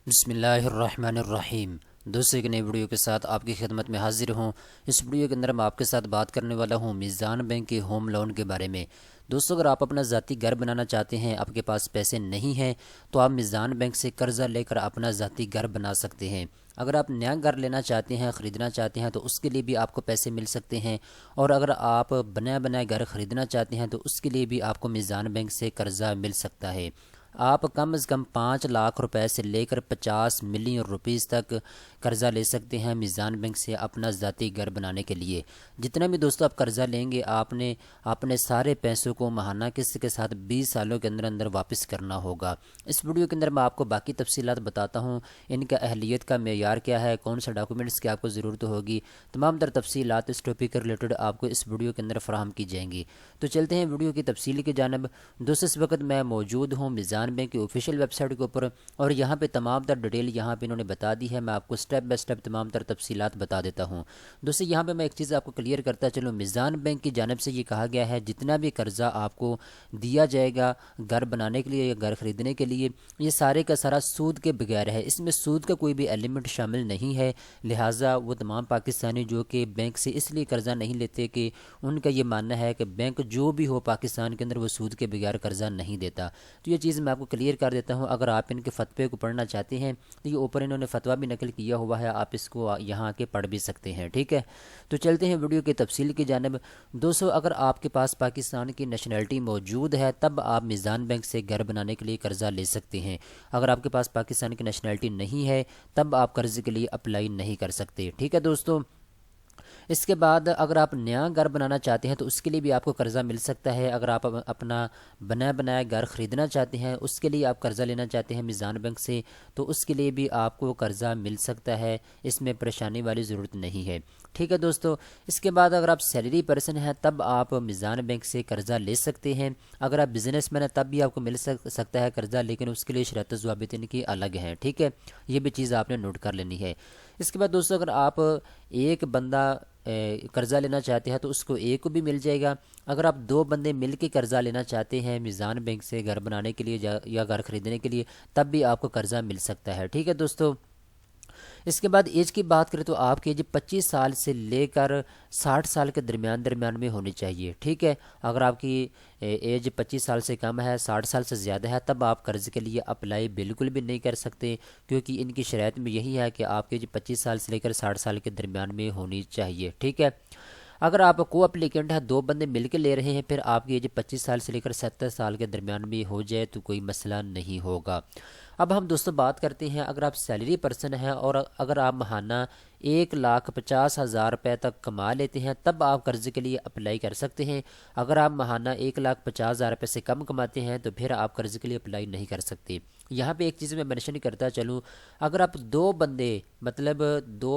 بسم اللہ الرحمن الرحیم۔ دوستوں ایک نئی ویڈیو کے ساتھ آپ کی خدمت میں حاضر ہوں۔ اس ویڈیو کے اندر میں آپ کے ساتھ بات کرنے والا ہوں میزان بینک کے ہوم لون کے بارے میں۔ دوستوں اگر آپ اپنا ذاتی گھر بنانا چاہتے ہیں، آپ کے پاس پیسے نہیں ہیں، تو آپ میزان بینک سے قرضہ لے کر اپنا ذاتی گھر بنا سکتے ہیں۔ اگر آپ نیا گھر لینا چاہتے ہیں، خریدنا چاہتے ہیں، تو اس کے لیے بھی آپ کو پیسے مل سکتے ہیں، اور اگر آپ بنایا گھر خریدنا چاہتے ہیں تو اس کے لیے بھی آپ کو میزان بینک سے قرضہ مل سکتا ہے۔ آپ کم از کم 5 لاکھ روپے سے لے کر 50 ملین روپیز تک قرضہ لے سکتے ہیں میزان بینک سے اپنا ذاتی گھر بنانے کے لیے۔ جتنا بھی دوستوں آپ قرضہ لیں گے، آپ نے اپنے سارے پیسوں کو ماہانہ قسط کے ساتھ 20 سالوں کے اندر واپس کرنا ہوگا۔ اس ویڈیو کے اندر میں آپ کو باقی تفصیلات بتاتا ہوں، ان کا اہلیت کا معیار کیا ہے، کون سے ڈاکومنٹس کی آپ کو ضرورت ہوگی، تمام تر تفصیلات اس ٹاپک کے ریلیٹڈ آپ کو اس ویڈیو کے اندر فراہم کی جائیں گی۔ تو چلتے ہیں ویڈیو کی تفصیل کی جانب۔ دوستوں اس وقت میں موجود ہوں میزان بینک کی آفیشیل ویب سائٹ کے اوپر، اور یہاں پہ تمام تر ڈیٹیل یہاں پہ انہوں نے بتا دی ہے۔ میں آپ کو سٹیپ بائی سٹیپ تمام تر تفصیلات بتا دیتا ہوں۔ دوستوں یہاں پہ میں ایک چیز آپ کو کلیئر کرتا چلوں، میزان بینک کی جانب سے یہ کہا گیا ہے جتنا بھی قرضہ آپ کو دیا جائے گا گھر بنانے کے لیے یا گھر خریدنے کے لیے، یہ سارے کا سارا سود کے بغیر ہے، اس میں سود کا کوئی بھی ایلیمنٹ شامل نہیں ہے۔ لہٰذا وہ تمام پاکستانی جو کہ بینک سے اس لیے قرضہ نہیں لیتے کہ ان کا یہ ماننا ہے کہ بینک جو بھی ہو پاکستان کے اندر وہ سود کے بغیر قرضہ نہیں دیتا۔ تو یہ چیز میں آپ کو کلیئر کر دیتا ہوں۔ اگر آپ ان کے فتوے کو پڑھنا چاہتے ہیں تو یہ اوپر انہوں نے فتویٰ بھی نقل کیا ہوا ہے، آپ اس کو یہاں آ کے پڑھ بھی سکتے ہیں، ٹھیک ہے۔ تو چلتے ہیں ویڈیو کی تفصیل کی جانب۔ دوستو اگر آپ کے پاس پاکستان کی نیشنلٹی موجود ہے تب آپ میزان بینک سے گھر بنانے کے لیے قرضہ لے سکتے ہیں۔ اگر آپ کے پاس پاکستان کی نیشنلٹی نہیں ہے تب آپ قرضے کے لیے اپلائی نہیں کر سکتے، ٹھیک ہے دوستو۔ اس کے بعد اگر آپ نیا گھر بنانا چاہتے ہیں تو اس کے لیے بھی آپ کو قرضہ مل سکتا ہے۔ اگر آپ اپنا بنایا گھر خریدنا چاہتے ہیں، اس کے لیے آپ قرضہ لینا چاہتے ہیں میزان بینک سے، تو اس کے لیے بھی آپ کو قرضہ مل سکتا ہے، اس میں پریشانی والی ضرورت نہیں ہے، ٹھیک ہے دوستو۔ اس کے بعد اگر آپ سیلری پرسن ہیں تب آپ میزان بینک سے قرضہ لے سکتے ہیں۔ اگر آپ بزنس مین ہیں تب بھی آپ کو مل سکتا ہے قرضہ، لیکن اس کے لیے شرط و ضوابط ان کی الگ ہیں، ٹھیک ہے۔ یہ بھی چیز آپ نے نوٹ کر لینی ہے۔ اس کے بعد دوستو اگر آپ ایک بندہ قرضہ لینا چاہتے ہیں تو اس کو ایک کو بھی مل جائے گا۔ اگر آپ 2 بندے مل کے قرضہ لینا چاہتے ہیں میزان بینک سے گھر بنانے کے لیے یا گھر خریدنے کے لیے تب بھی آپ کو قرضہ مل سکتا ہے، ٹھیک ہے دوستو۔ اس کے بعد ایج کی بات کریں تو آپ کی ایج 25 سال سے لے کر 60 سال کے درمیان میں ہونی چاہیے، ٹھیک ہے۔ اگر آپ کی ایج 25 سال سے کم ہے، 60 سال سے زیادہ ہے، تب آپ قرض کے لیے اپلائی بالکل بھی نہیں کر سکتے، کیونکہ ان کی شرائط میں یہی ہے کہ آپ کی ایج 25 سال سے لے کر 60 سال کے درمیان میں ہونی چاہیے، ٹھیک ہے۔ اگر آپ کو اپلیکینٹ ہے، 2 بندے مل کے لے رہے ہیں، پھر آپ کی ایج 25 سال سے لے کر 70 سال کے درمیان میں ہو جائے تو کوئی مسئلہ نہیں ہوگا۔ اب ہم دوستوں بات کرتے ہیں اگر آپ سیلری پرسن ہیں اور اگر آپ ماہانہ 1,50,000 روپے تک کما لیتے ہیں تب آپ قرض کے لیے اپلائی کر سکتے ہیں۔ اگر آپ ماہانہ 1,50,000 روپے سے کم کماتے ہیں تو پھر آپ قرض کے لیے اپلائی نہیں کر سکتے۔ یہاں پہ ایک چیز میں مینشن کرتا چلوں، اگر آپ 2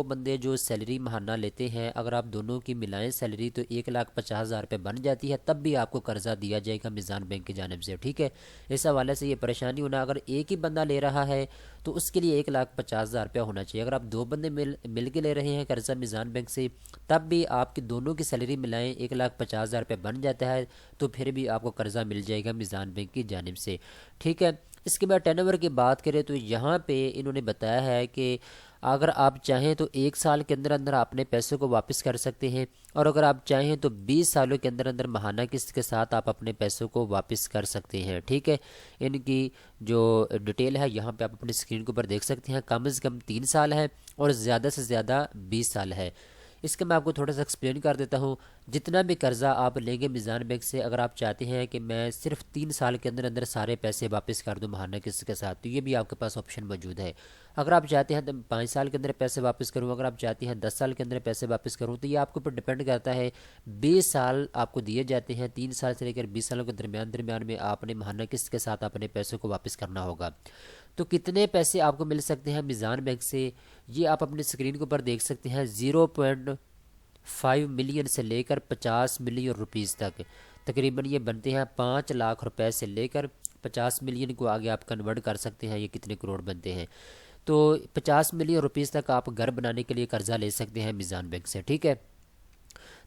بندے جو سیلری ماہانہ لیتے ہیں، اگر آپ دونوں کی ملائیں سیلری تو 1,50,000 روپے بن جاتی ہے، تب بھی آپ کو قرضہ دیا جائے گا میزان بینک کی جانب سے، ٹھیک ہے۔ اس حوالے سے یہ پریشانی ہونا، اگر ایک ہی بندہ لے رہا ہے تو اس کے لیے 1,50,000 روپیہ ہونا چاہیے۔ اگر آپ 2 بندے مل کے لے رہے ہیں قرضہ میزان بینک سے، تب بھی آپ کی دونوں کی سیلری ملائیں 1,50,000 روپے بن جاتا ہے، تو پھر بھی آپ کو قرضہ مل جائے گا میزان بینک کی جانب سے، ٹھیک ہے۔ اس کے بعد ٹرن اوور کی بات کریں تو یہاں پہ انہوں نے بتایا ہے کہ اگر آپ چاہیں تو 1 سال کے اندر اپنے پیسوں کو واپس کر سکتے ہیں، اور اگر آپ چاہیں تو 20 سالوں کے اندر ماہانہ قسط کے ساتھ آپ اپنے پیسوں کو واپس کر سکتے ہیں، ٹھیک ہے۔ ان کی جو ڈیٹیل ہے یہاں پہ آپ اپنی اسکرین کے اوپر دیکھ سکتے ہیں، کم از کم 3 سال ہے اور زیادہ سے زیادہ 20 سال ہے۔ اس کا میں آپ کو تھوڑا سا ایکسپلین کر دیتا ہوں۔ جتنا بھی قرضہ آپ لیں گے میزان بینک سے، اگر آپ چاہتے ہیں کہ میں صرف 3 سال کے اندر سارے پیسے واپس کر دوں ماہانہ قسط کے ساتھ، تو یہ بھی آپ کے پاس آپشن موجود ہے۔ اگر آپ چاہتے ہیں تو 5 سال کے اندر پیسے واپس کروں، اگر آپ چاہتے ہیں 10 سال کے اندر پیسے واپس کروں، تو یہ آپ کے اوپر ڈپینڈ کرتا ہے۔ 20 سال آپ کو دیے جاتے ہیں، 3 سال سے لے کر 20 سالوں کے درمیان میں آپ نے ماہانہ قسط کے ساتھ اپنے پیسوں کو واپس کرنا ہوگا۔ تو کتنے پیسے آپ کو مل سکتے ہیں میزان بینک سے، یہ آپ اپنی اسکرین کے اوپر دیکھ سکتے ہیں۔ 0.5 ملین سے لے کر 50 ملین روپیز تک، تقریباً یہ بنتے ہیں 5 لاکھ روپے سے لے کر 50 ملین کو آگے آپ کنورٹ کر سکتے ہیں، یہ کتنے کروڑ بنتے ہیں۔ تو 50 ملین روپیز تک آپ گھر بنانے کے لیے قرضہ لے سکتے ہیں میزان بینک سے، ٹھیک ہے۔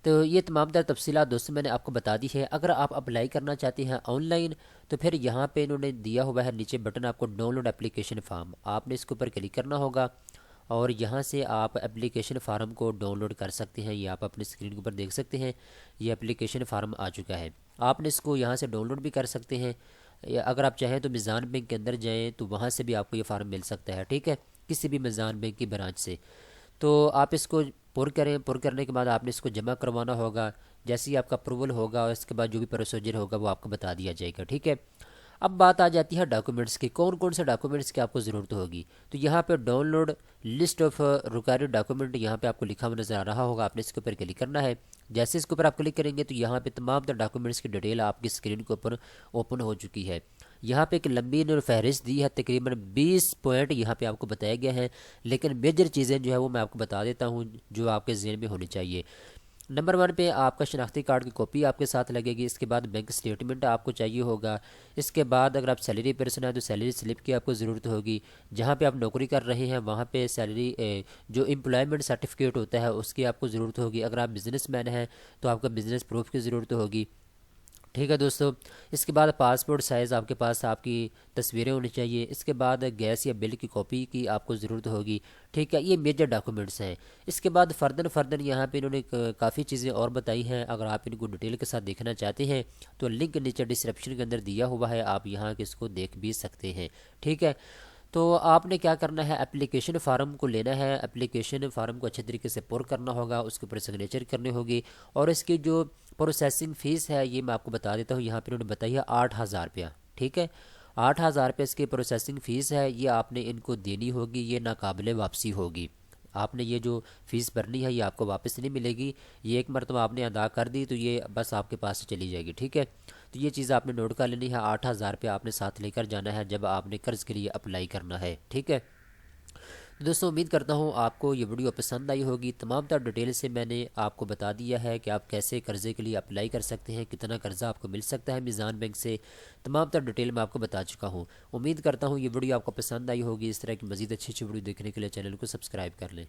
تو یہ تمام تر تفصیلات دوستوں میں نے آپ کو بتا دی ہے۔ اگر آپ اپلائی کرنا چاہتے ہیں آن لائن تو پھر یہاں پہ انہوں نے دیا ہوا ہے نیچے بٹن آپ کو ڈاؤن لوڈ اپلیکیشن فارم، آپ نے اس کے اوپر کلک کرنا ہوگا اور یہاں سے آپ اپلیکیشن فارم کو ڈاؤن لوڈ کر سکتے ہیں۔ یہ آپ اپنی اسکرین کے اوپر دیکھ سکتے ہیں، یہ اپلیکیشن فارم آ چکا ہے، آپ نے اس کو یہاں سے ڈاؤن لوڈ بھی کر سکتے ہیں، یا اگر آپ چاہیں تو میزان بینک کے اندر جائیں تو وہاں سے بھی آپ کو یہ فارم مل سکتا ہے، ٹھیک ہے، کسی بھی میزان بینک کی برانچ سے۔ تو آپ اس کو پر کریں، پر کرنے کے بعد آپ نے اس کو جمع کروانا ہوگا، جیسے ہی آپ کا اپروول ہوگا اور اس کے بعد جو بھی پروسیجر ہوگا وہ آپ کو بتا دیا جائے گا، ٹھیک ہے۔ اب بات آ جاتی ہے ڈاکومنٹس کی، کون کون سے ڈاکومنٹس کی آپ کو ضرورت ہوگی۔ تو یہاں پہ download list of required document یہاں پہ آپ کو لکھا ہوا نظر آ رہا ہوگا، آپ نے اس کے اوپر کلک کرنا ہے۔ جیسے اس کے اوپر آپ کلک کریں گے تو یہاں پہ تمام تر ڈاکومنٹس کی ڈیٹیل آپ کی اسکرین کے اوپر اوپن ہو چکی ہے۔ یہاں پہ ایک لمبی انہوں نے فہرست دی ہے، تقریباً 20 پوائنٹ یہاں پہ آپ کو بتایا گیا ہے، لیکن میجر چیزیں جو ہے وہ میں آپ کو بتا دیتا ہوں جو آپ کے ذہن میں ہونی چاہیے۔ نمبر 1 پہ آپ کا شناختی کارڈ کی کاپی آپ کے ساتھ لگے گی، اس کے بعد بینک اسٹیٹمنٹ آپ کو چاہیے ہوگا، اس کے بعد اگر آپ سیلری پرسن ہیں تو سیلری سلپ کی آپ کو ضرورت ہوگی، جہاں پہ آپ نوکری کر رہے ہیں وہاں پہ سیلری جو امپلائمنٹ سرٹیفکیٹ ہوتا ہے اس کی آپ کو ضرورت ہوگی، اگر آپ بزنس مین ہیں تو آپ کا بزنس پروف کی ضرورت ہوگی، ٹھیک ہے دوستو۔ اس کے بعد پاسپورٹ سائز آپ کے پاس آپ کی تصویریں ہونی چاہیے، اس کے بعد گیس یا بل کی کاپی کی آپ کو ضرورت ہوگی، ٹھیک ہے، یہ میجر ڈاکومنٹس ہیں۔ اس کے بعد فردن یہاں پہ انہوں نے کافی چیزیں اور بتائی ہیں، اگر آپ ان کو ڈیٹیل کے ساتھ دیکھنا چاہتے ہیں تو لنک نیچے ڈسکرپشن کے اندر دیا ہوا ہے، آپ یہاں کے اس کو دیکھ بھی سکتے ہیں، ٹھیک ہے۔ تو آپ نے کیا کرنا ہے، اپلیکیشن فارم کو لینا ہے، اپلیکیشن فارم کو اچھے طریقے سے پر کرنا ہوگا، اس کے اوپر سگنیچر کرنے ہوگی، اور اس کی جو پروسیسنگ فیس ہے یہ میں آپ کو بتا دیتا ہوں، یہاں پہ انہوں نے بتائی ہے 8,000 روپیہ، ٹھیک ہے، 8,000 روپیہ اس کی پروسیسنگ فیس ہے، یہ آپ نے ان کو دینی ہوگی، یہ ناقابل واپسی ہوگی، آپ نے یہ جو فیس بھرنی ہے یہ آپ کو واپس نہیں ملے گی، یہ ایک مرتبہ آپ نے ادا کر دی تو یہ بس آپ کے پاس سے چلی جائے گی، ٹھیک ہے۔ تو یہ چیز آپ نے نوٹ کر لینی ہے، 8,000 روپیہ آپ نے ساتھ لے کر جانا ہے جب آپ نے قرض کے لیے اپلائی کرنا ہے، ٹھیک ہے۔ تو دوستوں امید کرتا ہوں آپ کو یہ ویڈیو پسند آئی ہوگی، تمام تر ڈیٹیل سے میں نے آپ کو بتا دیا ہے کہ آپ کیسے قرضے کے لیے اپلائی کر سکتے ہیں، کتنا قرضہ آپ کو مل سکتا ہے میزان بینک سے، تمام تر ڈیٹیل میں آپ کو بتا چکا ہوں۔ امید کرتا ہوں یہ ویڈیو آپ کو پسند آئی ہوگی، اس طرح کی مزید اچھی اچھی ویڈیو دیکھنے کے لیے چینل کو سبسکرائب کر لیں۔